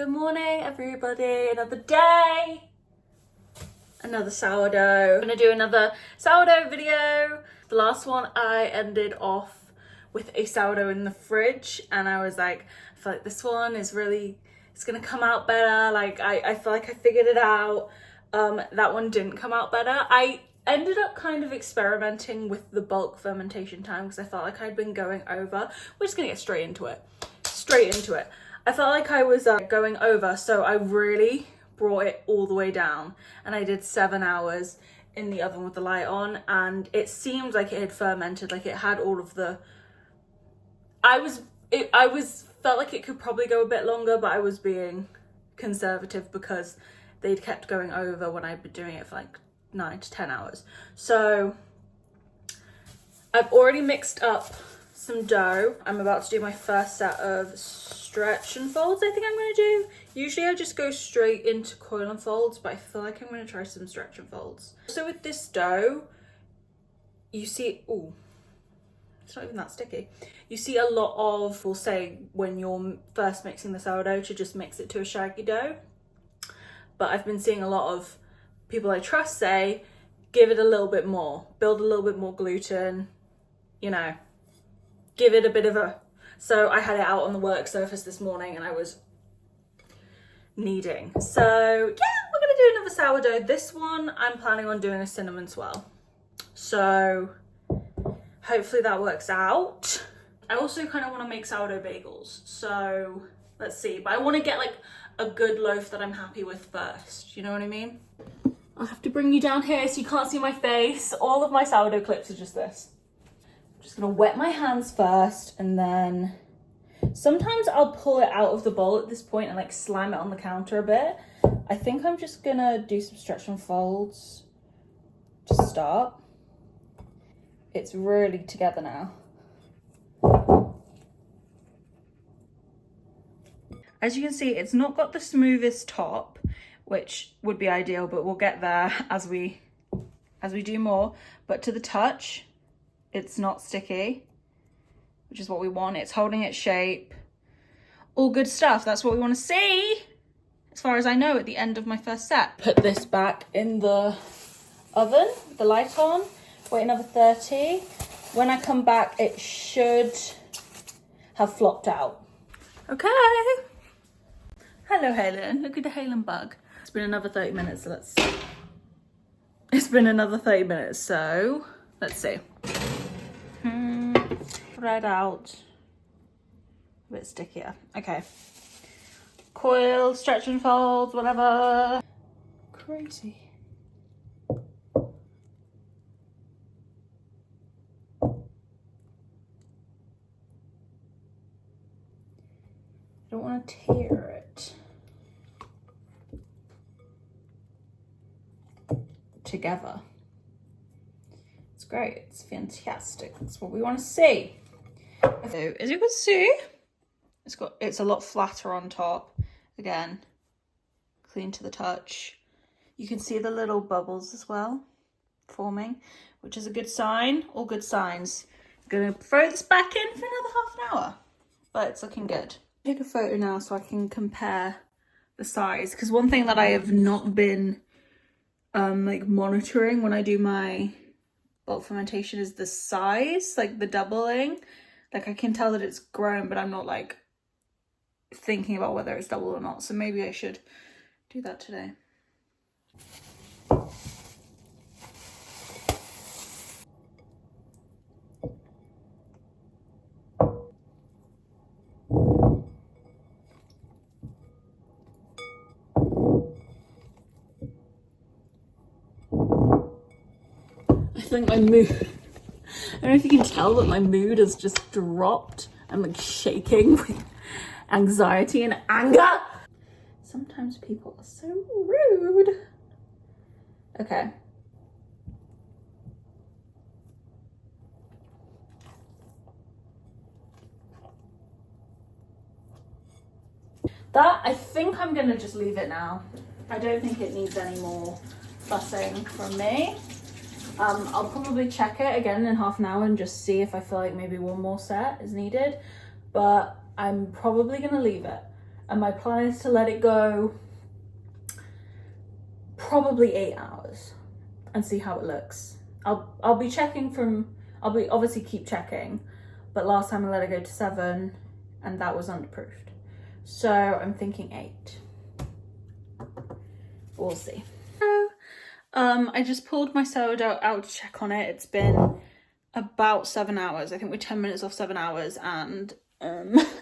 Good morning, everybody. Another day, another sourdough. I'm gonna do another sourdough video. The last one I ended off with a sourdough in the fridge, and I was like, I feel like this one is really, it's gonna come out better. Like I feel like I figured it out. That one didn't come out better. I ended up kind of experimenting with the bulk fermentation time because I felt like I'd been going over. We're just gonna get straight into it. I felt like I was going over, so I really brought it all the way down, and I did 7 hours in the oven with the light on, and it seemed like it had fermented, like it had all of the, I felt like it could probably go a bit longer, but I was being conservative because they'd kept going over when I'd been doing it for like 9 to 10 hours. So I've already mixed up some dough. I'm about to do my first set of stretch and folds. I think I'm going to do. Usually I just go straight into coil and folds, but I feel like I'm going to try some stretch and folds. So with this dough, you see, oh, it's not even that sticky. You see a lot of, we'll say when you're first mixing the sourdough, to just mix it to a shaggy dough. But I've been seeing a lot of people I trust say, give it a little bit more, build a little bit more gluten, you know, give it a bit of a, so I had it out on the work surface this morning and I was kneading. So yeah, we're gonna do another sourdough. This one, I'm planning on doing a cinnamon swirl. So hopefully that works out. I also kind of want to make sourdough bagels. So let's see, but I want to get like a good loaf that I'm happy with first. You know what I mean? I'll have to bring you down here so you can't see my face. All of my sourdough clips are just this. Just gonna wet my hands first, and then sometimes I'll pull it out of the bowl at this point and like slam it on the counter a bit. I think I'm just gonna do some stretch and folds to start. It's really together now. As you can see, it's not got the smoothest top, which would be ideal, but we'll get there as we do more. But to the touch, it's not sticky, which is what we want. It's holding its shape. All good stuff. That's what we want to see, as far as I know, at the end of my first set. Put this back in the oven, the light on, wait another 30. When I come back, it should have flopped out. Okay. Hello, Halen. Look at the Halen bug. It's been another 30 minutes, so let's see. Spread out. A bit stickier. Okay. Coil, stretch and fold, whatever. Crazy. I don't want to tear it. Together. It's great. It's fantastic. That's what we want to see. So, as you can see, it's a lot flatter on top. Again, clean to the touch. You can see the little bubbles as well forming, which is a good sign. All good signs. I'm gonna throw this back in for another half an hour, but it's looking good. Take a photo now so I can compare the size, because one thing that I have not been like monitoring when I do my bulk fermentation is the size, like the doubling. Like I can tell that it's grown, but I'm not like thinking about whether it's double or not. So maybe I should do that today. I think my mood, I don't know if you can tell, but my mood has just dropped. I'm like shaking with anxiety and anger. Sometimes people are so rude. Okay. That, I think I'm gonna just leave it now. I don't think it needs any more fussing from me. I'll probably check it again in half an hour and just see if I feel like maybe one more set is needed, but I'm probably gonna leave it. and my plan is to let it go probably 8 hours and see how it looks. I'll be checking I'll be obviously keep checking, but last time I let it go to 7 and that was underproofed. So I'm thinking 8. We'll see. I just pulled my sourdough out to check on it. It's been about 7 hours. I think we're 10 minutes off 7 hours, and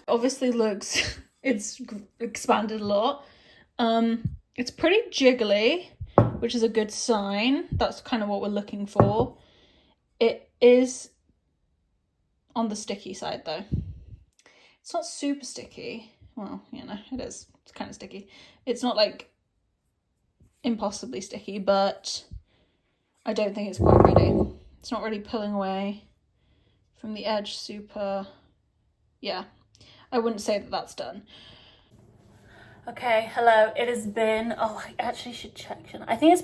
obviously looks, it's expanded a lot. It's pretty jiggly, which is a good sign. That's kind of what we're looking for. It is on the sticky side though. It's not super sticky. Well, you know, it is. It's kind of sticky. It's not like impossibly sticky, but I don't think it's quite ready. It's not really pulling away from the edge super. Yeah, I wouldn't say that that's done. Okay, hello. It has been, oh, I actually should check. I think it's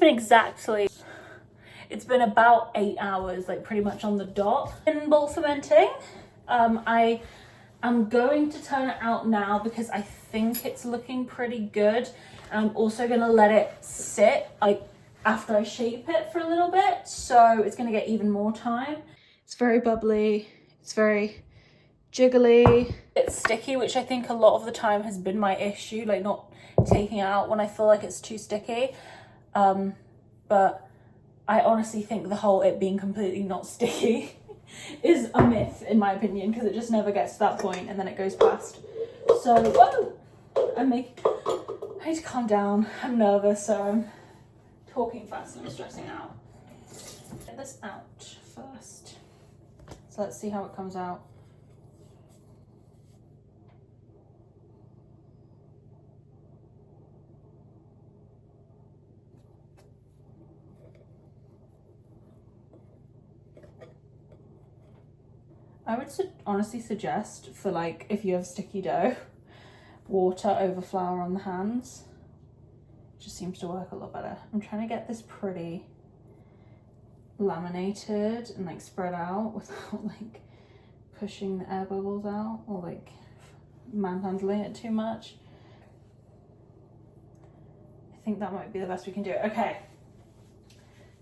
been about 8 hours, like pretty much on the dot. In bowl fermenting, I am going to turn it out now because I think it's looking pretty good. I'm also gonna let it sit like after I shape it for a little bit, so it's gonna get even more time. It's very bubbly, it's very jiggly. It's sticky, which I think a lot of the time has been my issue, like not taking it out when I feel like it's too sticky. But I honestly think the whole it being completely not sticky is a myth in my opinion, because it just never gets to that point and then it goes past. So, whoa! I need to calm down. I'm nervous, so I'm talking fast and I'm stressing out. Get this out first. So let's see how it comes out. I would honestly suggest, for like if you have sticky dough, water over flour on the hands. It just seems to work a lot better. I'm trying to get this pretty laminated and like spread out without like pushing the air bubbles out or like manhandling it too much. I think that might be the best we can do. Okay,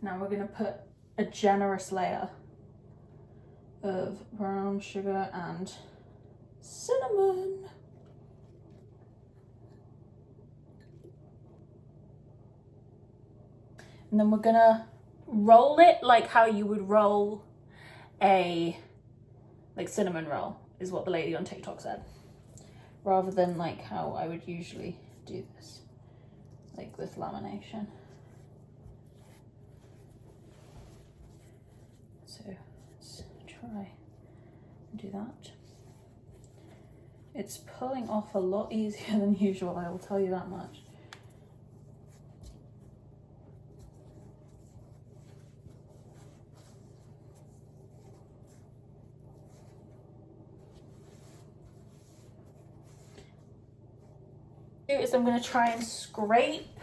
now we're gonna put a generous layer of brown sugar and cinnamon. And then we're gonna roll it like how you would roll a like cinnamon roll, is what the lady on TikTok said, rather than like how I would usually do this, like with lamination. So let's try and do that. It's pulling off a lot easier than usual, I will tell you that much. Is I'm going to try and scrape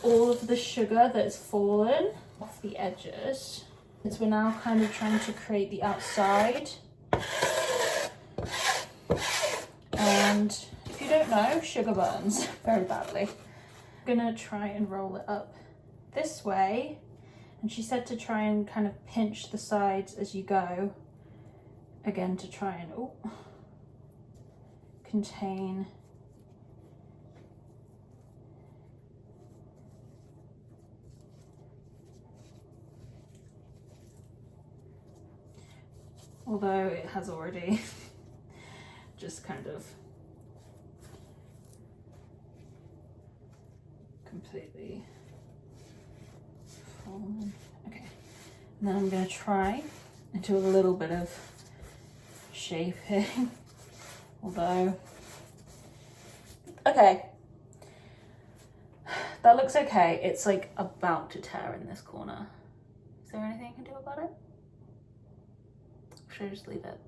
all of the sugar that's fallen off the edges, since we're now kind of trying to create the outside. And if you don't know, sugar burns very badly. I'm going to try and roll it up this way, and she said to try and kind of pinch the sides as you go, again to try and contain although it has already just kind of completely fallen. Okay, and then I'm going to try and do a little bit of shaping, although, okay, that looks okay. It's like about to tear in this corner. Is there anything I can do about it? Should I just leave it?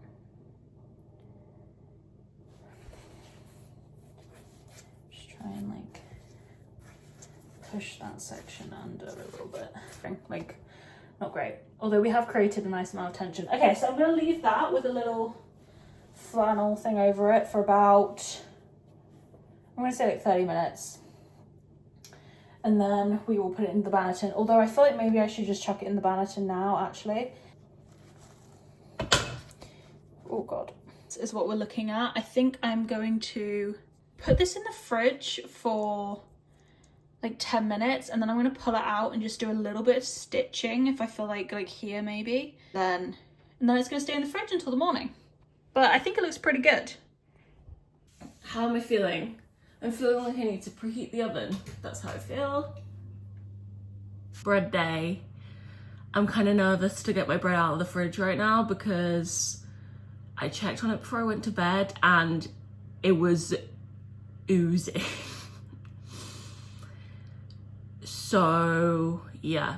Just try and like push that section under a little bit. Like, not great. Although we have created a nice amount of tension. Okay, so I'm gonna leave that with a little flannel thing over it for about I'm gonna say like 30 minutes. And then we will put it in the Banneton. Although I feel like maybe I should just chuck it in the Banneton now, actually. Oh God. This is what we're looking at. I think I'm going to put this in the fridge for like 10 minutes, and then I'm gonna pull it out and just do a little bit of stitching if I feel like here maybe. And then it's gonna stay in the fridge until the morning. But I think it looks pretty good. How am I feeling? I'm feeling like I need to preheat the oven. That's how I feel. Bread day. I'm kind of nervous to get my bread out of the fridge right now because I checked on it before I went to bed and it was oozing. So yeah,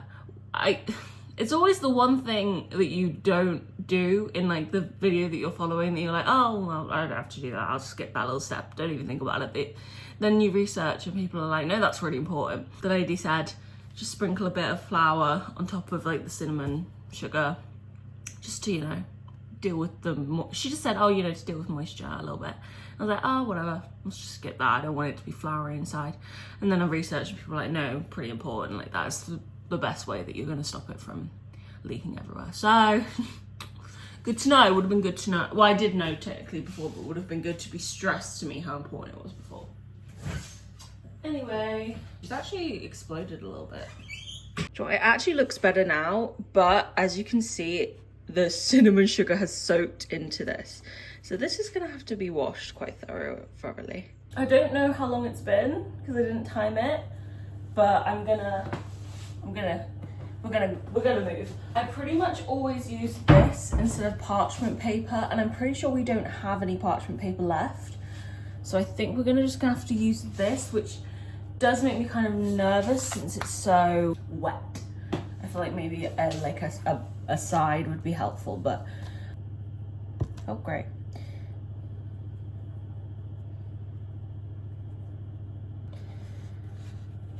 it's always the one thing that you don't do in like the video that you're following that you're like, oh, well, I don't have to do that. I'll just skip that little step. Don't even think about it. But then you research and people are like, no, that's really important. The lady said, just sprinkle a bit of flour on top of like the cinnamon sugar, just to, you know, deal with the, she just said, oh, you know, to deal with moisture a little bit. I was like, oh, whatever, let's just skip that. I don't want it to be floury inside. And then I researched and people were like, no, pretty important. Like that's the best way that you're going to stop it from leaking everywhere. So good to know. It would have been good to know. Well, I did know technically before, but it would have been good to be stressed to me how important it was before. Anyway, it's actually exploded a little bit. It actually looks better now, but as you can see, the cinnamon sugar has soaked into this. So this is gonna have to be washed quite thoroughly. I don't know how long it's been because I didn't time it, but we're gonna move. I pretty much always use this instead of parchment paper, and I'm pretty sure we don't have any parchment paper left. So I think we're just gonna have to use this, which does make me kind of nervous since it's so wet. I feel like maybe a side would be helpful, but oh great.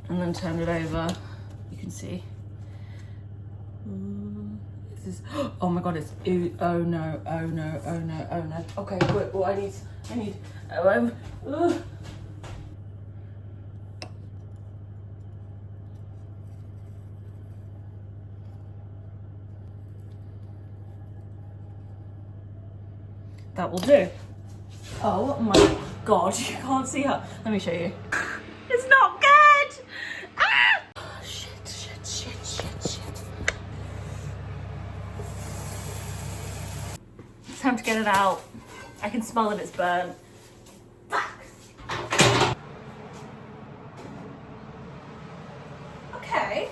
And then turn it over, you can see. This is, oh my God, it's, oh no, oh no, oh no, oh no. Okay, wait, well I need, that will do. Oh my God, you can't see her. Let me show you. It's not good! Ah! Oh, shit. It's time to get it out. I can smell that it's burnt. Okay.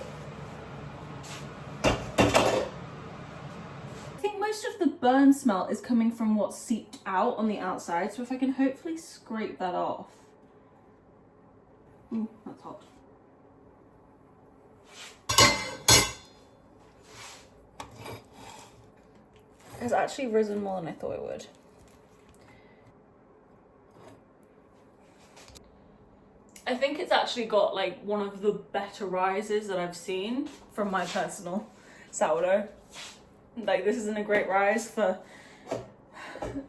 Most of the burn smell is coming from what's seeped out on the outside, so if I can hopefully scrape that off. Ooh, that's hot. It's actually risen more than I thought it would. I think it's actually got like one of the better rises that I've seen from my personal sourdough. Like this isn't a great rise for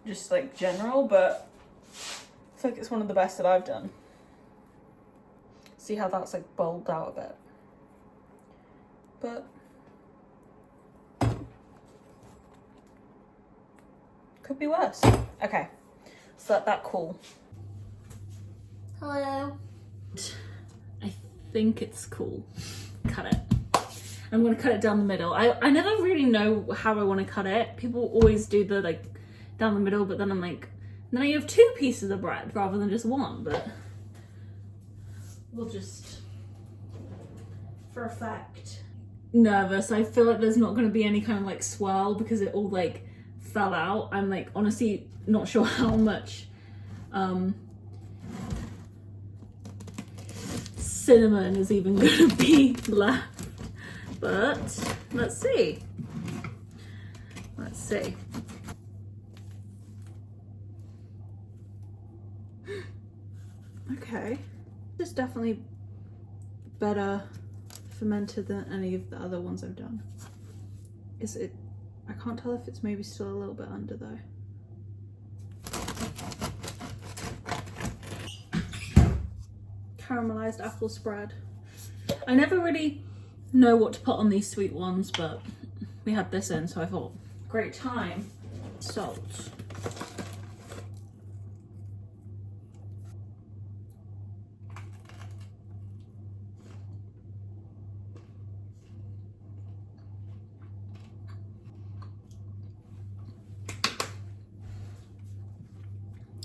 just like general, but I feel like it's one of the best that I've done. See how that's like bulbed out a bit, but could be worse. Okay, so let that cool. Hello. I think it's cool. Cut it. I'm gonna cut it down the middle. I never really know how I want to cut it. People always do the like down the middle, but then I'm like, then you have two pieces of bread rather than just one, but we'll just, for effect. Nervous. I feel like there's not gonna be any kind of like swirl because it all like fell out. I'm like honestly not sure how much cinnamon is even gonna be left. But let's see. Let's see. Okay. This is definitely better fermented than any of the other ones I've done. Is it? I can't tell if it's maybe still a little bit under though. caramelized apple spread. I never really know what to put on these sweet ones, but we had this in, so I thought, great time. Salt.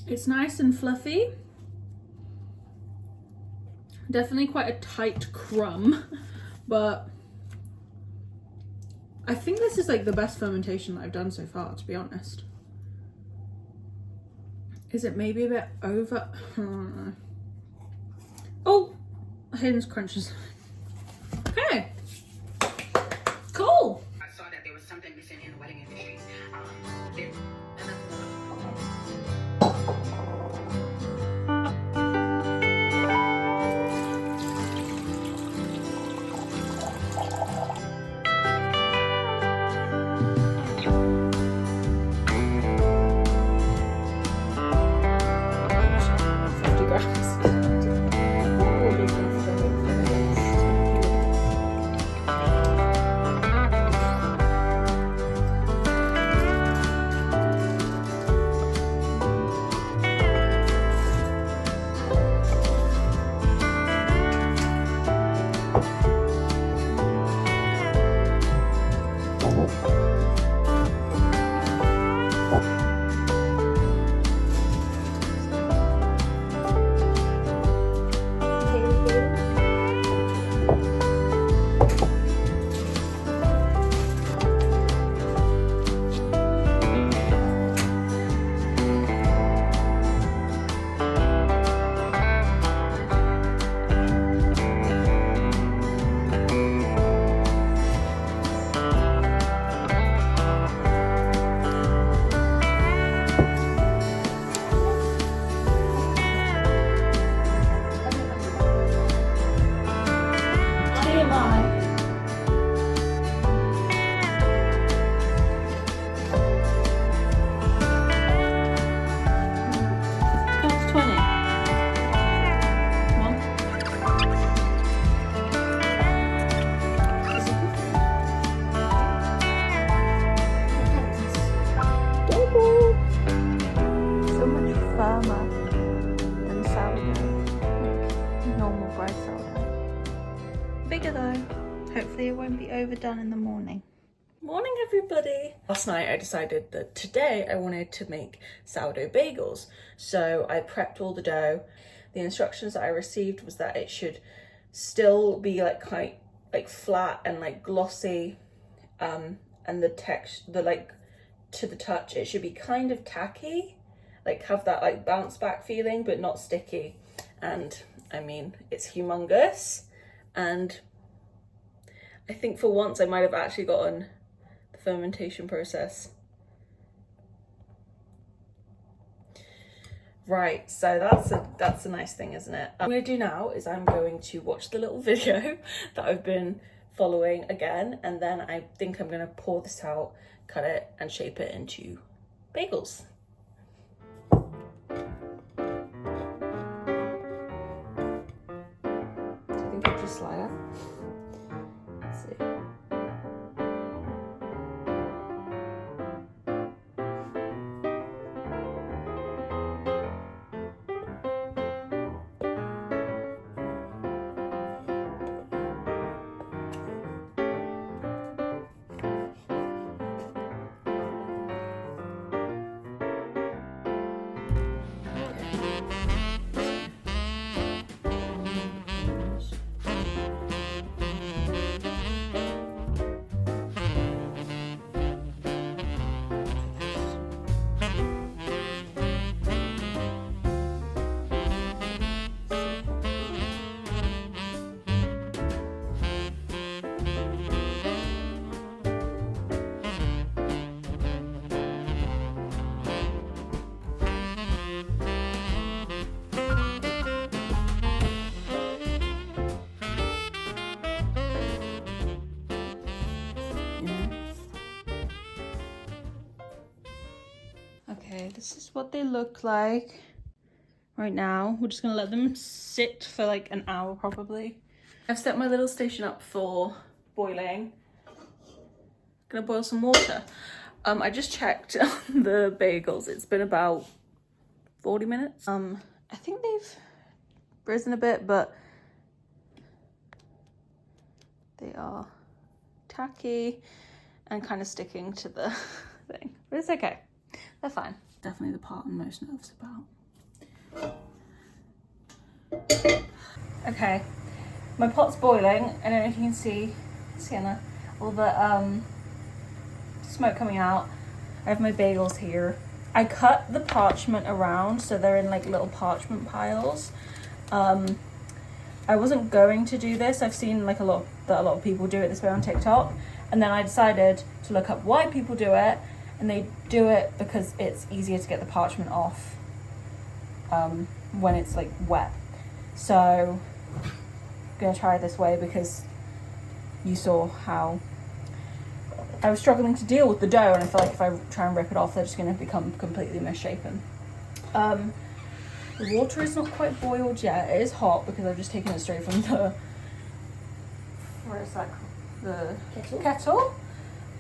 It's nice and fluffy. Definitely quite a tight crumb, but I think this is like the best fermentation that I've done so far, to be honest. Is it maybe a bit over? Oh, Hayden's crunches. Okay, cool. I saw that there was something missing in the wedding industry. Bigger though. Hopefully it won't be overdone in the morning. Morning everybody. Last night I decided that today I wanted to make sourdough bagels. So I prepped all the dough. The instructions that I received was that it should still be like quite like flat and like glossy, and the texture, like to the touch, it should be kind of tacky, like have that like bounce back feeling but not sticky. And I mean, it's humongous, and I think for once I might have actually gotten the fermentation process right. So that's a nice thing, isn't it? What I'm going to do now is I'm going to watch the little video that I've been following again, and then I think I'm going to pour this out, cut it and shape it into bagels. I think I'll just slide out. Let's see. Okay, this is what they look like right now. We're just gonna let them sit for like an hour probably. I've set my little station up for boiling. Gonna boil some water. I just checked on the bagels. It's been about 40 minutes. I think they've risen a bit, but they are tacky and kind of sticking to the thing. But it's okay. They're fine. Definitely the part I'm most nervous about. Okay, my pot's boiling. I don't know if you can see, Sienna, all the smoke coming out. I have my bagels here. I cut the parchment around so they're in like little parchment piles. I wasn't going to do this. I've seen like a lot of people do it this way on TikTok, and then I decided to look up why people do it, and they do it because it's easier to get the parchment off when it's like wet. So I'm gonna try it this way because you saw how I was struggling to deal with the dough, and I feel like if I try and rip it off, they're just going to become completely misshapen. The water is not quite boiled yet. It is hot because I've just taken it straight from the, where is that? The kettle.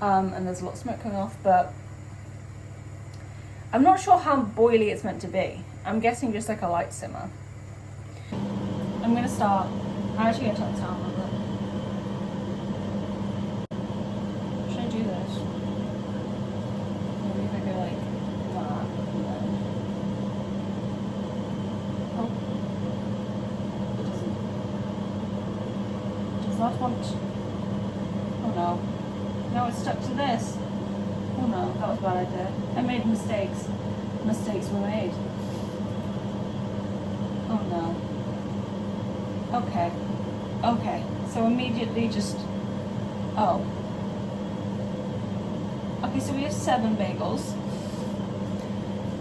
And there's a lot of smoke coming off, but I'm not sure how boily it's meant to be. I'm guessing just like a light simmer. I'm going to start. I'm actually going to turn the sound on a bit. Should I do this? Maybe if I go like that. Oh. It does not want. Oh no. No, it's stuck to this. Oh no, that was a bad idea. I made mistakes. Mistakes were made. Oh no. Okay. Okay. So immediately just. Oh. Okay, so we have 7 bagels.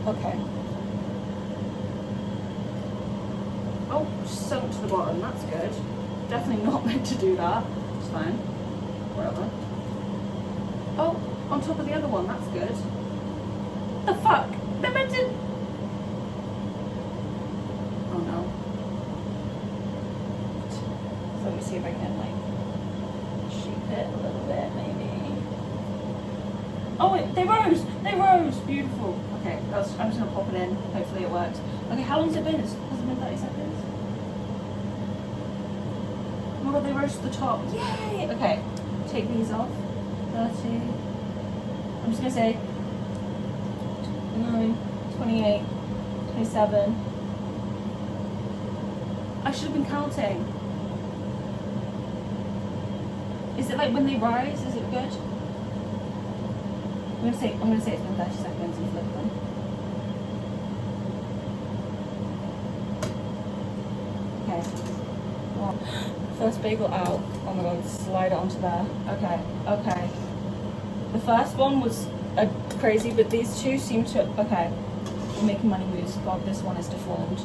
Okay. Oh, sunk to the bottom. That's good. Definitely not meant to do that. It's fine. Whatever. Oh, on top of the other one. That's good. The fuck? They're meant to. Oh no. So let me see if I can like shape it a little bit, maybe. Oh wait, they rose! They rose! Beautiful. Okay, I'm just gonna pop it in. Hopefully it works. Okay, how long has it been? Has it been 30 seconds? Oh my god, they rose to the top. Yay! Okay, take these off. 30. I'm just gonna say 29, 28, 27. I should have been counting. Is it like when they rise? Is it good? I'm gonna say it's been 30 seconds and flip them. Okay. One. First bagel out. Oh my god, slide it onto there. Okay, okay. The first one was crazy, but these two seem to. Okay. We're making money moves. God, this one is deformed.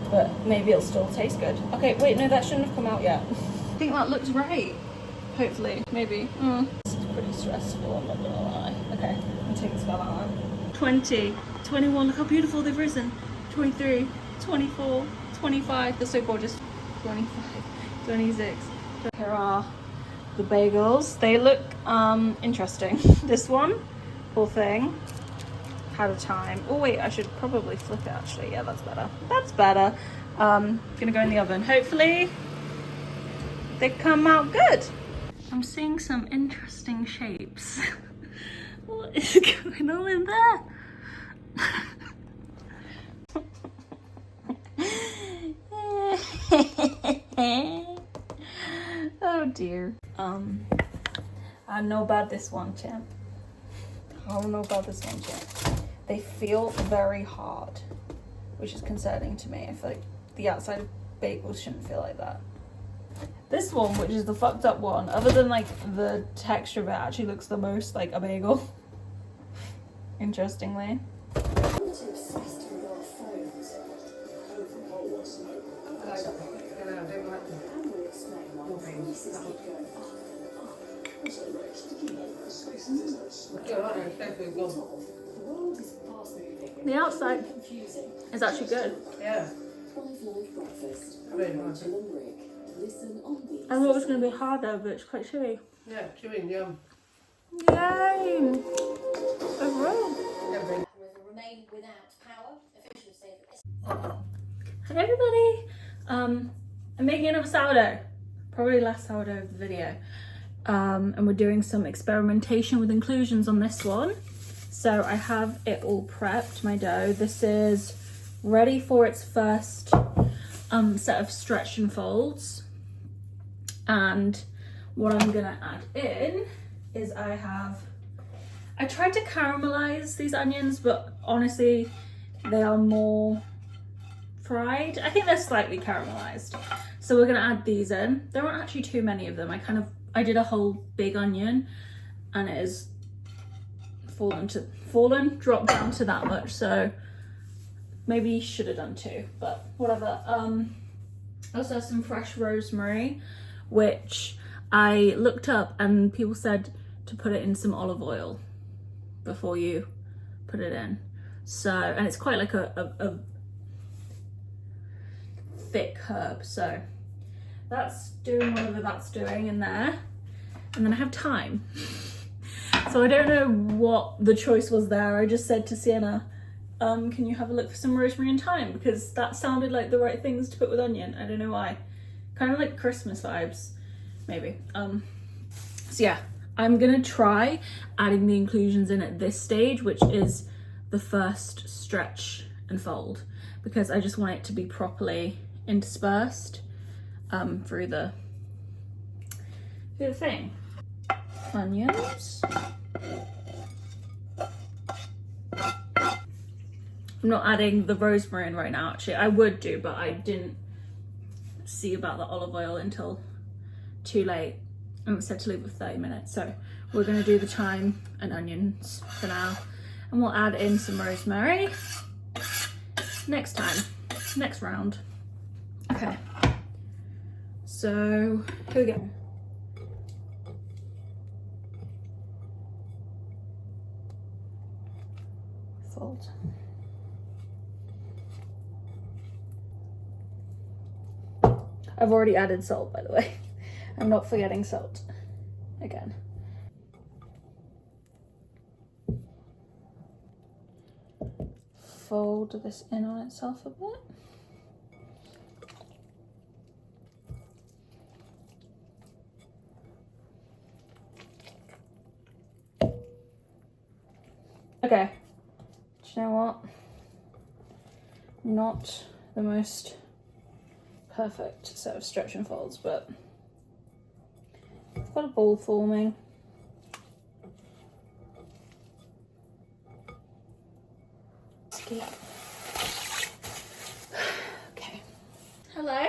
But maybe it'll still taste good. Okay, wait, no, that shouldn't have come out yet. I think that looks right. Hopefully, maybe. This is pretty stressful, I'm not gonna lie. Okay, I'll take this bell out. 20, 21, look how beautiful they've risen. 23, 24, 25, they're so gorgeous. 25, 26. Here are the bagels. They look interesting. This one, poor thing, had a time. Oh wait, I should probably flip it actually. Yeah, that's better. That's better. Gonna go in the oven. Hopefully they come out good. I'm seeing some interesting shapes. What is going on in there? Oh dear. I know about this one, champ. I don't know about this one, champ. They feel very hard, which is concerning to me. I feel like the outside of bagels shouldn't feel like that. This one, which is the fucked up one, other than like the texture of it, actually looks the most like a bagel. Interestingly. The outside is actually good. Yeah. Very nice. I thought it was going to be harder, but it's quite chewy. Yeah, chewing yum. Yay! Overall. Remain without power. Officials say that this. Hi everybody! I'm making another sourdough. Probably the last sourdough of the video. And we're doing some experimentation with inclusions on this one. So I have it all prepped, my dough. This is ready for its first set of stretch and folds. And what I'm gonna add in is I tried to caramelize these onions, but honestly, they are more fried. I think they're slightly caramelized. So we're gonna add these in. There aren't actually too many of them. I did a whole big onion and it is dropped down to that much. So maybe should have done two, but whatever. I also have some fresh rosemary, which I looked up and people said to put it in some olive oil before you put it in. So, and it's quite like a thick herb. So that's doing whatever that's doing in there. And then I have thyme. So I don't know what the choice was there. I just said to Sienna, can you have a look for some rosemary and thyme? Because that sounded like the right things to put with onion. I don't know why. Kind of like Christmas vibes, maybe. So yeah, I'm gonna try adding the inclusions in at this stage, which is the first stretch and fold, because I just want it to be properly interspersed through the thing. Onions. I'm not adding the rosemary in right now, actually. I would do, but I didn't see about the olive oil until too late. And it said to leave it for 30 minutes. So we're gonna do the thyme and onions for now. And we'll add in some rosemary next time, next round. Okay. So here we go. Fold. I've already added salt, by the way. I'm not forgetting salt again. Fold this in on itself a bit. Okay, do you know what? Not the most perfect set of stretch and folds, but I've got a ball forming. Okay. Hello.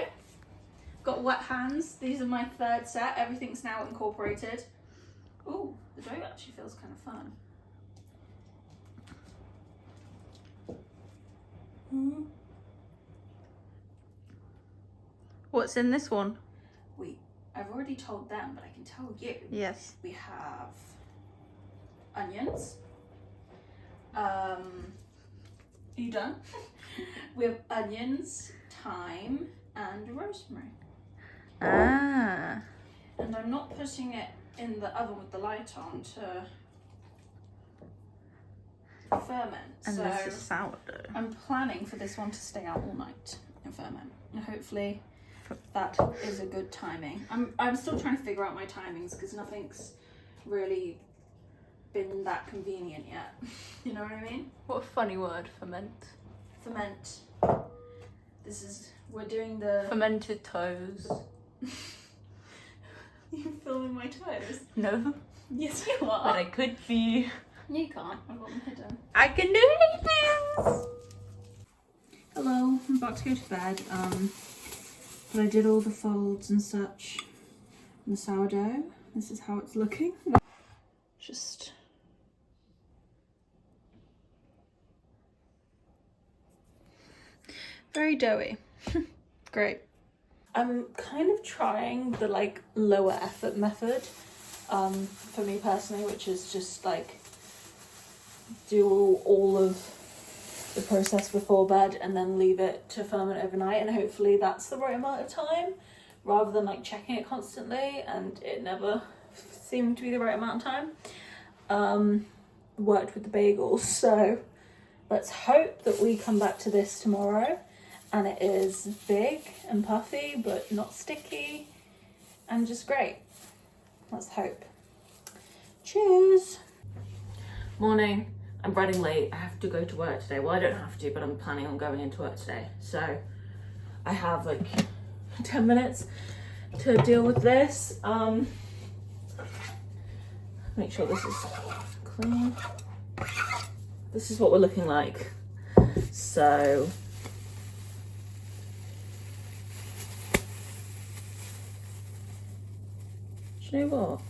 Got wet hands. These are my third set. Everything's now incorporated. Ooh, the dough actually feels kind of fun. What's in this one? Wait, I've already told them, but I can tell you. Yes. We have onions. Are you done? We have onions, thyme, and rosemary. Ah. And I'm not putting it in the oven with the light on to ferment. And so this is sourdough. I'm planning for this one to stay out all night and ferment. And hopefully that is a good timing. I'm still trying to figure out my timings because nothing's really been that convenient yet. You know what I mean? What a funny word, ferment. Ferment. We're doing the... Fermented toes. You filming my toes? No. Yes, you But are. I could be. You can't. I've got them hidden. I can do anything. Hello, I'm about to go to bed. But I did all the folds and such on the sourdough. This is how it's looking. Just very doughy. Great. I'm kind of trying the like lower effort method for me personally, which is just like do all of the process before bed and then leave it to ferment overnight, and hopefully that's the right amount of time rather than like checking it constantly, and it never seemed to be the right amount of time. Worked with the bagels, so let's hope that we come back to this tomorrow and it is big and puffy but not sticky and just great. Let's hope. Cheers. Morning. I'm running late. I have to go to work today. Well, I don't have to, but I'm planning on going into work today. So I have like 10 minutes to deal with this. Make sure this is clean. This is what we're looking like. So do you know what?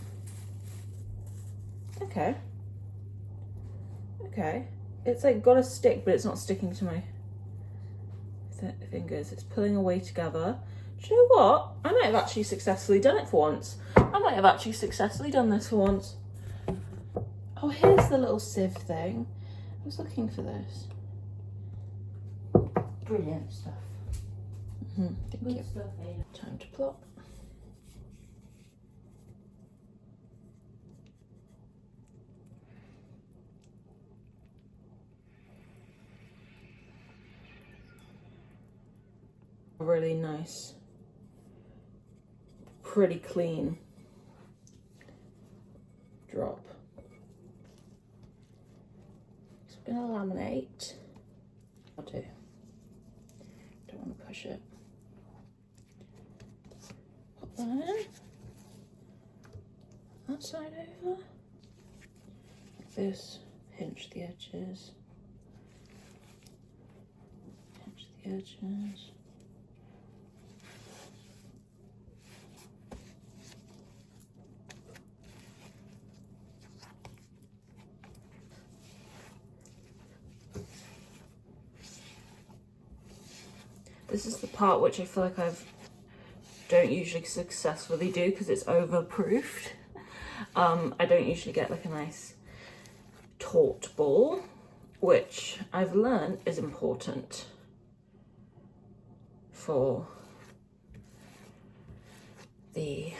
Okay, it's like got a stick, but it's not sticking to my fingers. It's pulling away together. Do you know what? I might have actually successfully done it for once. I might have actually successfully done this for once. Oh, here's the little sieve thing. I was looking for this. Brilliant stuff. Thank you. Time to plop. Really nice, pretty clean drop. So we're gonna laminate. I'll do. Don't want to push it. Pop that in. That side over. Like this. Pinch the edges. Pinch the edges. This is the part which I feel like don't usually successfully do because it's overproofed. I don't usually get like a nice taut ball, which I've learned is important for the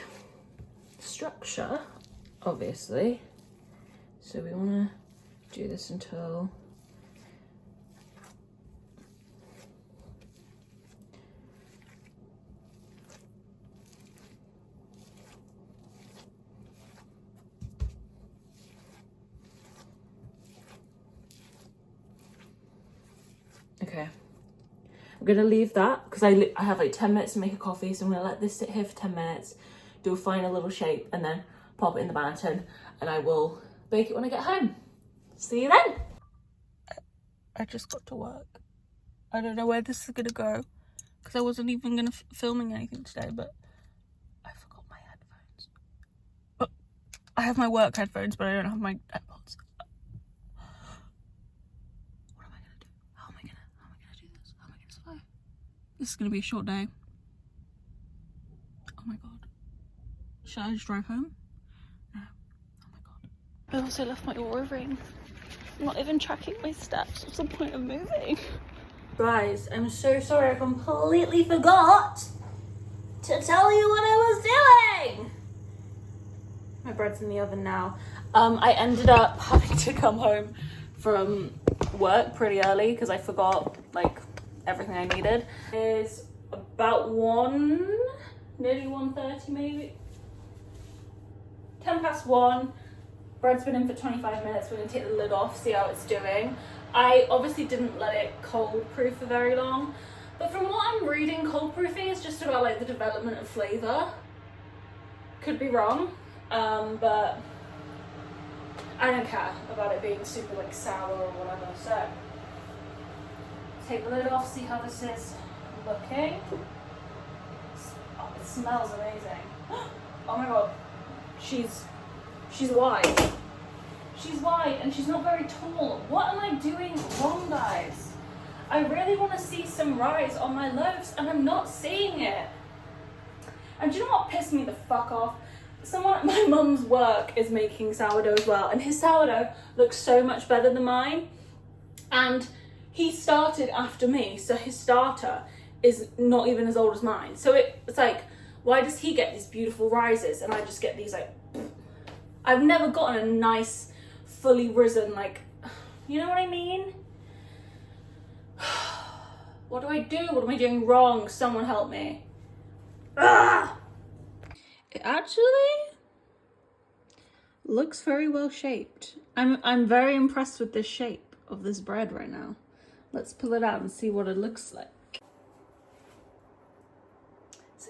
structure, obviously. So we want to do this until okay. I'm gonna leave that because I have like 10 minutes to make a coffee, so I'm gonna let this sit here for 10 minutes, do a final little shape, and then pop it in the batter tin, and I will bake it when I get home. See you then. I just got to work. I don't know where this is gonna go because I wasn't even gonna filming anything today, but I forgot my headphones. Oh, I have my work headphones, but I don't have my AirPods. What am I gonna do? How am I gonna do this? How am I gonna survive? This is gonna be a short day. Oh my god. Should I just drive home? No. Oh my god. I also left my Aura ring. I'm not even tracking my steps. What's the point of moving? Guys, I'm so sorry. I completely forgot to tell you what I was doing. My bread's in the oven now. I ended up having to come home from work pretty early because I forgot like everything I needed. It's about nearly 1:30 maybe. 1:10. Bread's been in for 25 minutes. We're gonna take the lid off, see how it's doing. I obviously didn't let it cold proof for very long, but from what I'm reading, cold proofing is just about like the development of flavor. Could be wrong, but I don't care about it being super like sour or whatever. So take the lid off, see how this is looking. Oh, it smells amazing. Oh my god, she's wide. She's wide and she's not very tall. What am I doing wrong, guys? I really want to see some rise on my loaves and I'm not seeing it. And do you know what pissed me the fuck off? Someone at my mum's work is making sourdough as well, and his sourdough looks so much better than mine. And he started after me, so his starter is not even as old as mine. So it's like, why does he get these beautiful rises and I just get these like, I've never gotten a nice, fully risen, like, you know what I mean? What do I do? What am I doing wrong? Someone help me. Ah! It actually looks very well shaped. I'm very impressed with this shape of this bread right now. Let's pull it out and see what it looks like.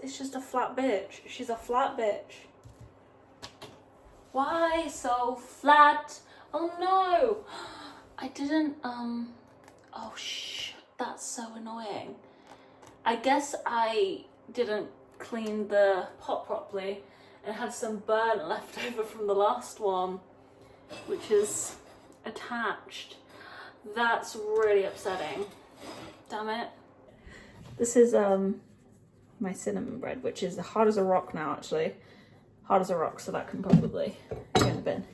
It's just a flat bitch. She's a flat bitch. Why so flat? Oh no! I didn't, oh that's so annoying. I guess I didn't clean the pot properly and had some burn left over from the last one, which is attached. That's really upsetting. Damn it. This is my cinnamon bread, which is hard as a rock now, actually. Hard as a rock, so that can probably go in the bin.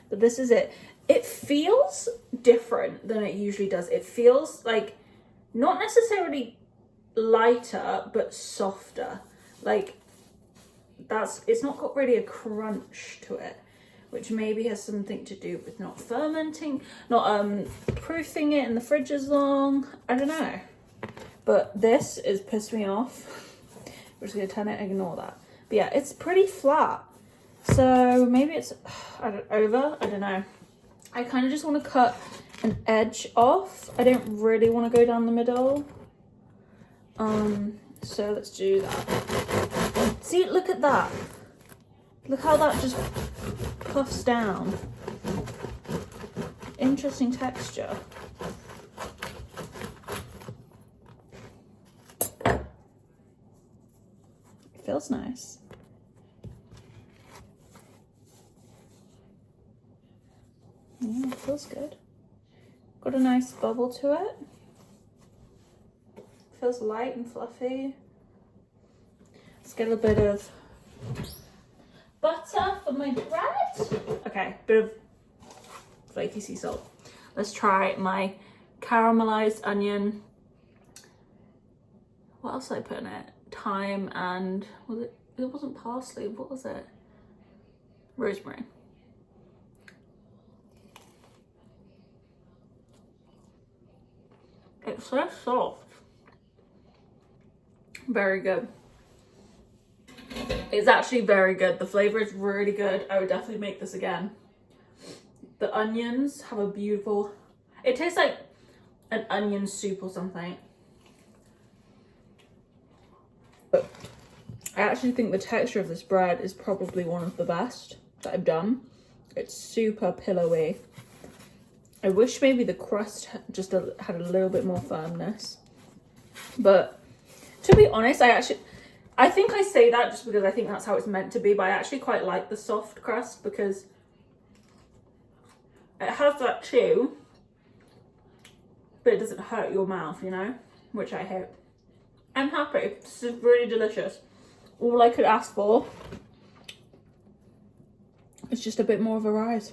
But this is it. It feels different than it usually does. It feels like not necessarily lighter, but softer. Like it's not got really a crunch to it, which maybe has something to do with not fermenting, not proofing it in the fridge as long. I don't know. But this is pissed me off. We're just gonna turn it, ignore that. But yeah, it's pretty flat. So maybe it's I don't know. I kind of just want to cut an edge off. I don't really want to go down the middle. So let's do that. See, look at that. Look how that just puffs down. Interesting texture. It feels nice. Yeah, it feels good. Got a nice bubble to it. Feels light and fluffy. Let's get a bit of butter for my bread. Okay, bit of flaky sea salt. Let's try my caramelized onion. What else did I put in it? Thyme and, it wasn't parsley, what was it? Rosemary. It's so soft. Very good. It's actually very good. The flavor is really good. I would definitely make this again. The onions have a beautiful, it tastes like an onion soup or something. But I actually think the texture of this bread is probably one of the best that I've done. It's super pillowy. I wish maybe the crust just had a little bit more firmness. But to be honest, I think I say that just because I think that's how it's meant to be, but I actually quite like the soft crust because it has that chew, but it doesn't hurt your mouth, you know, which I hate. I'm happy. This is really delicious. All I could ask for is just a bit more of a rise.